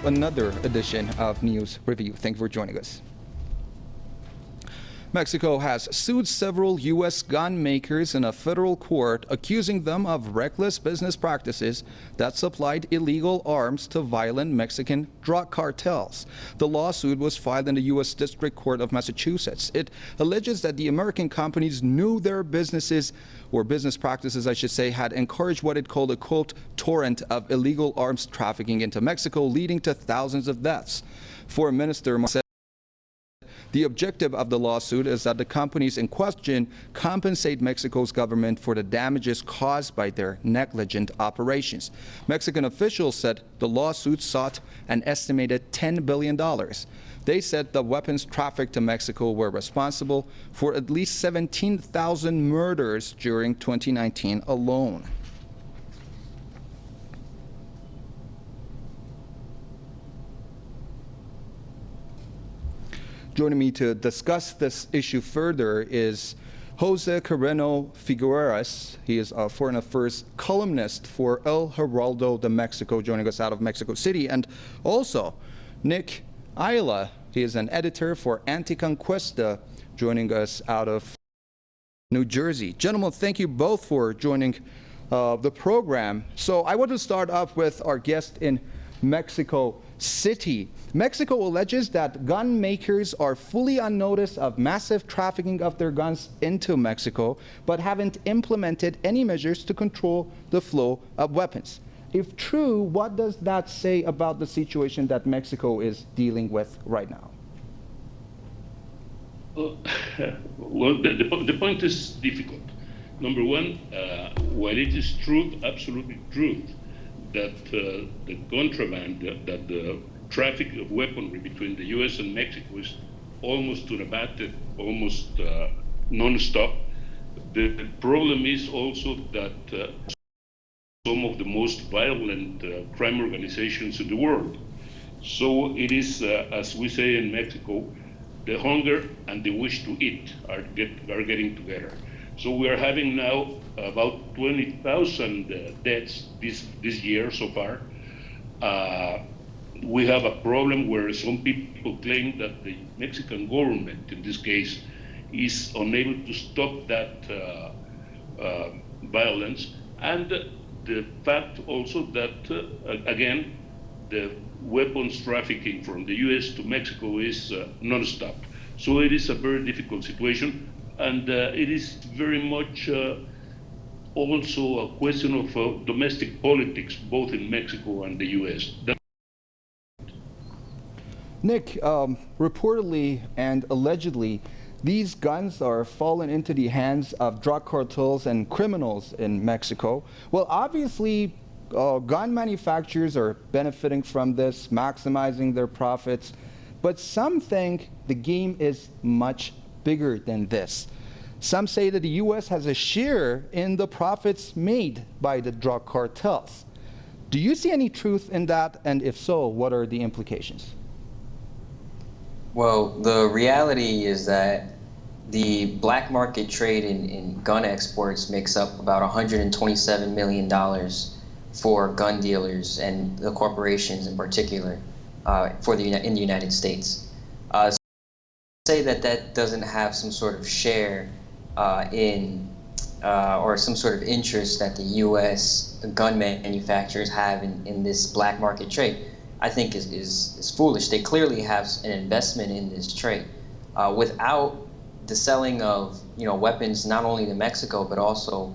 to another edition of News Review. Thank you for joining us. Mexico has sued several U.S. gun makers in a federal court, accusing them of reckless business practices that supplied illegal arms to violent Mexican drug cartels. The lawsuit was filed in the U.S. District Court of Massachusetts. It alleges that the American companies knew their business practices, I should say, had encouraged what it called a, quote, torrent of illegal arms trafficking into Mexico, leading to thousands of deaths. Foreign Minister said the objective of the lawsuit is that the companies in question compensate Mexico's government for the damages caused by their negligent operations. Mexican officials said the lawsuit sought an estimated $10 billion. They said the weapons trafficked to Mexico were responsible for at least 17,000 murders during 2019 alone. Joining me to discuss this issue further is Jose Carreno Figueras. He is a foreign affairs columnist for El Heraldo de Mexico, joining us out of Mexico City, and also Nick Ayala. He is an editor for ANTICONQUISTA, joining us out of New Jersey. Gentlemen, thank you both for joining the program. So I want to start off with our guest in Mexico City. Mexico alleges that gun makers are fully unnoticed of massive trafficking of their guns into Mexico, but haven't implemented any measures to control the flow of weapons. If true, what does that say about the situation that Mexico is dealing with right now? Well, the point is difficult. Number one, while it is true, absolutely true, that the contraband, that the traffic of weaponry between the U.S. and Mexico is almost unabated, almost non-stop. The problem is also that some of the most violent crime organizations in the world. So it is, as we say in Mexico, the hunger and the wish to eat are getting together. So we are having now about 20,000 deaths this year so far. We have a problem where some people claim that the Mexican government, in this case, is unable to stop that violence. And the fact also that, again, the weapons trafficking from the US to Mexico is non-stop. So it is a very difficult situation. And it is very much also a question of domestic politics, both in Mexico and the US. Nick, reportedly and allegedly, these guns are falling into the hands of drug cartels and criminals in Mexico. Well, obviously, gun manufacturers are benefiting from this, maximizing their profits, but some think the game is much bigger than this. Some say that the U.S. has a share in the profits made by the drug cartels. Do you see any truth in that? And if so, what are the implications? Well, the reality is that the black market trade in gun exports makes up about $127 million for gun dealers and the corporations in particular in the United States. So say that doesn't have some sort of share or some sort of interest that the U.S. gun manufacturers have in this black market trade, I think is foolish. They clearly have an investment in this trade. Without the selling of weapons not only to Mexico but also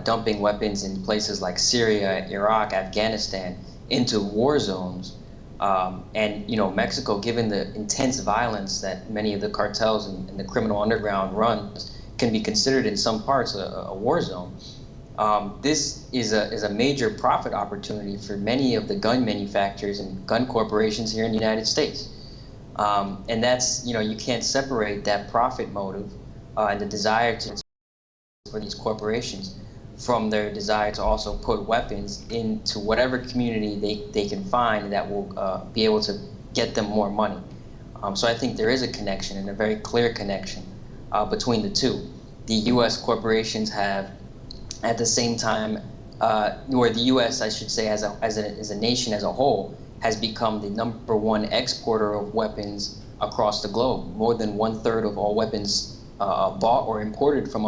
dumping weapons in places like Syria, Iraq, Afghanistan into war zones, and Mexico, given the intense violence that many of the cartels and the criminal underground runs, can be considered in some parts a war zone. This is a major profit opportunity for many of the gun manufacturers and gun corporations here in the United States. And that's, you can't separate that profit motive and the desire for these corporations from their desire to also put weapons into whatever community they can find that will be able to get them more money. So I think there is a connection, and a very clear connection between the two. The U.S. corporations have, at the same time, or the U.S., I should say, as a nation as a whole, has become the #1 exporter of weapons across the globe. More than 1/3 of all weapons bought or imported from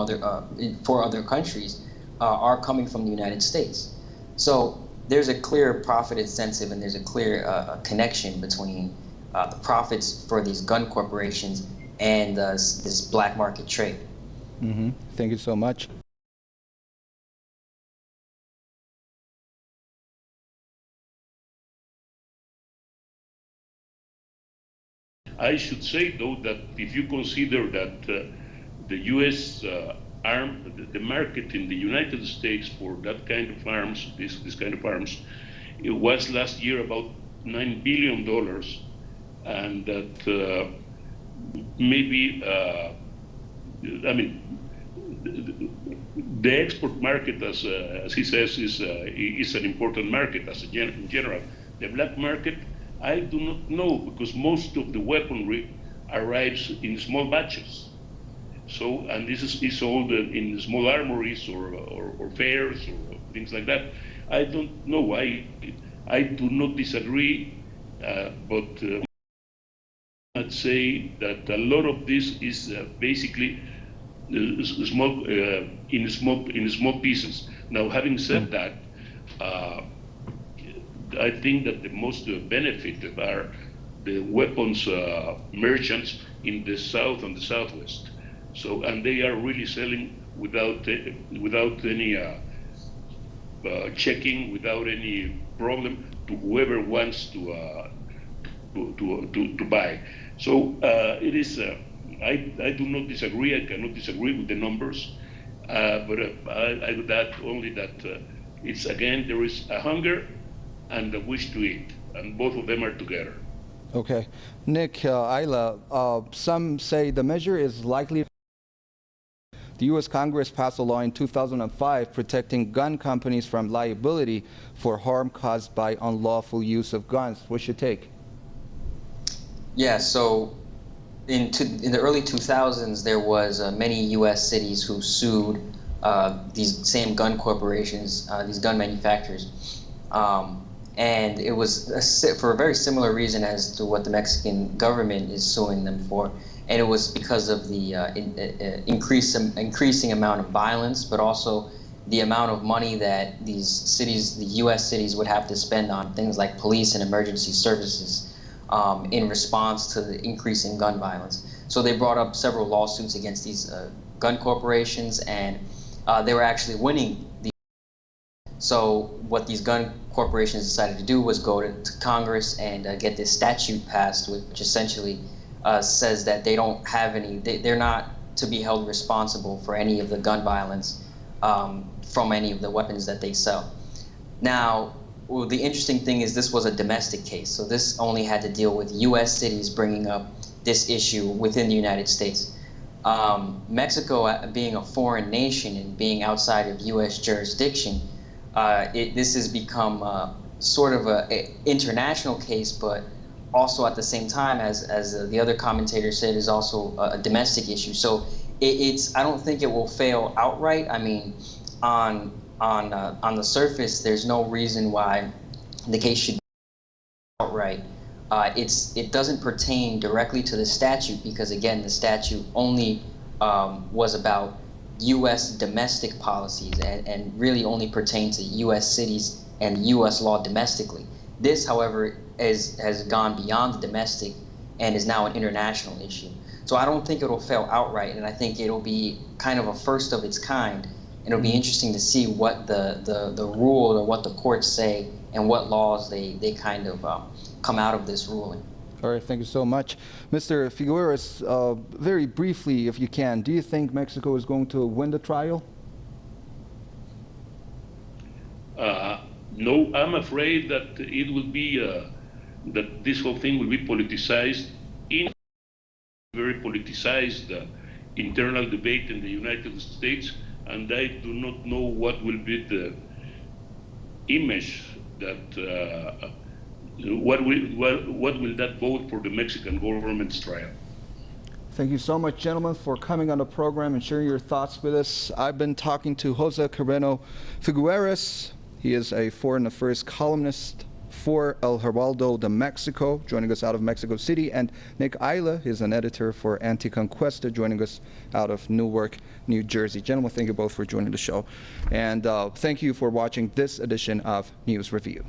for other countries are coming from the United States. So there's a clear profit incentive, and there's a clear connection between the profits for these gun corporations and this black market trade. Mm-hmm. Thank you so much. I should say, though, that if you consider that the U.S. The market in the United States for that kind of arms, this kind of arms, it was last year about $9 billion, and that maybe, I mean, the export market, as he says, is an important market in general. The black market, I do not know, because most of the weaponry arrives in small batches. So, and this is sold in small armories or fairs or things like that. I don't know. I do not disagree, but I'd say that a lot of this is basically small in small pieces. Now, having said that, I think that the most benefited are the weapons merchants in the South and the Southwest. So, and they are really selling without any checking, without any problem to whoever wants to buy. So it is. I do not disagree. I cannot disagree with the numbers, but I would add only that it's, again, there is a hunger and the wish to eat, and both of them are together. Okay. Nick, Ayla, some say the measure is likely. The U.S. Congress passed a law in 2005 protecting gun companies from liability for harm caused by unlawful use of guns. What's your take? Yeah, so in the early 2000s, there was many U.S. cities who sued these same gun corporations, these gun manufacturers. And it was for a very similar reason as to what the Mexican government is suing them for. And it was because of the increasing amount of violence, but also the amount of money that these cities, the U.S. cities, would have to spend on things like police and emergency services in response to the increasing gun violence. So they brought up several lawsuits against these gun corporations, and they were actually winning. So what these gun corporations decided to do was go to Congress and get this statute passed, which essentially says that they don't have any, they're not to be held responsible for any of the gun violence from any of the weapons that they sell. Now, well, the interesting thing is this was a domestic case, so this only had to deal with U.S. cities bringing up this issue within the United States. Mexico, being a foreign nation and being outside of U.S. jurisdiction, this has become sort of an international case, but also at the same time, as the other commentator said, is also a domestic issue. So I don't think it will fail outright. I mean, on the surface, there's no reason why the case should be outright. It doesn't pertain directly to the statute because, again, the statute only was about U.S. domestic policies and really only pertain to U.S. cities and U.S. law domestically. This, however, has gone beyond the domestic and is now an international issue. So I don't think it'll fail outright, and I think it'll be kind of a first of its kind. And it'll be interesting to see what the rule or what the courts say and what laws they kind of come out of this ruling. All right, thank you so much. Mr. Figueres, very briefly, if you can, do you think Mexico is going to win the trial? No, I'm afraid that it will be, that this whole thing will be politicized, very politicized internal debate in the United States, and I do not know what will be the image that, what will that vote for the Mexican government's trial. Thank you so much, gentlemen, for coming on the program and sharing your thoughts with us. I've been talking to Jose Carreno Figueres. He is a foreign affairs columnist for El Heraldo de Mexico, joining us out of Mexico City, and Nick Ayla is an editor for ANTICONQUISTA, joining us out of Newark, New Jersey. Gentlemen, thank you both for joining the show. And thank you for watching this edition of News Review.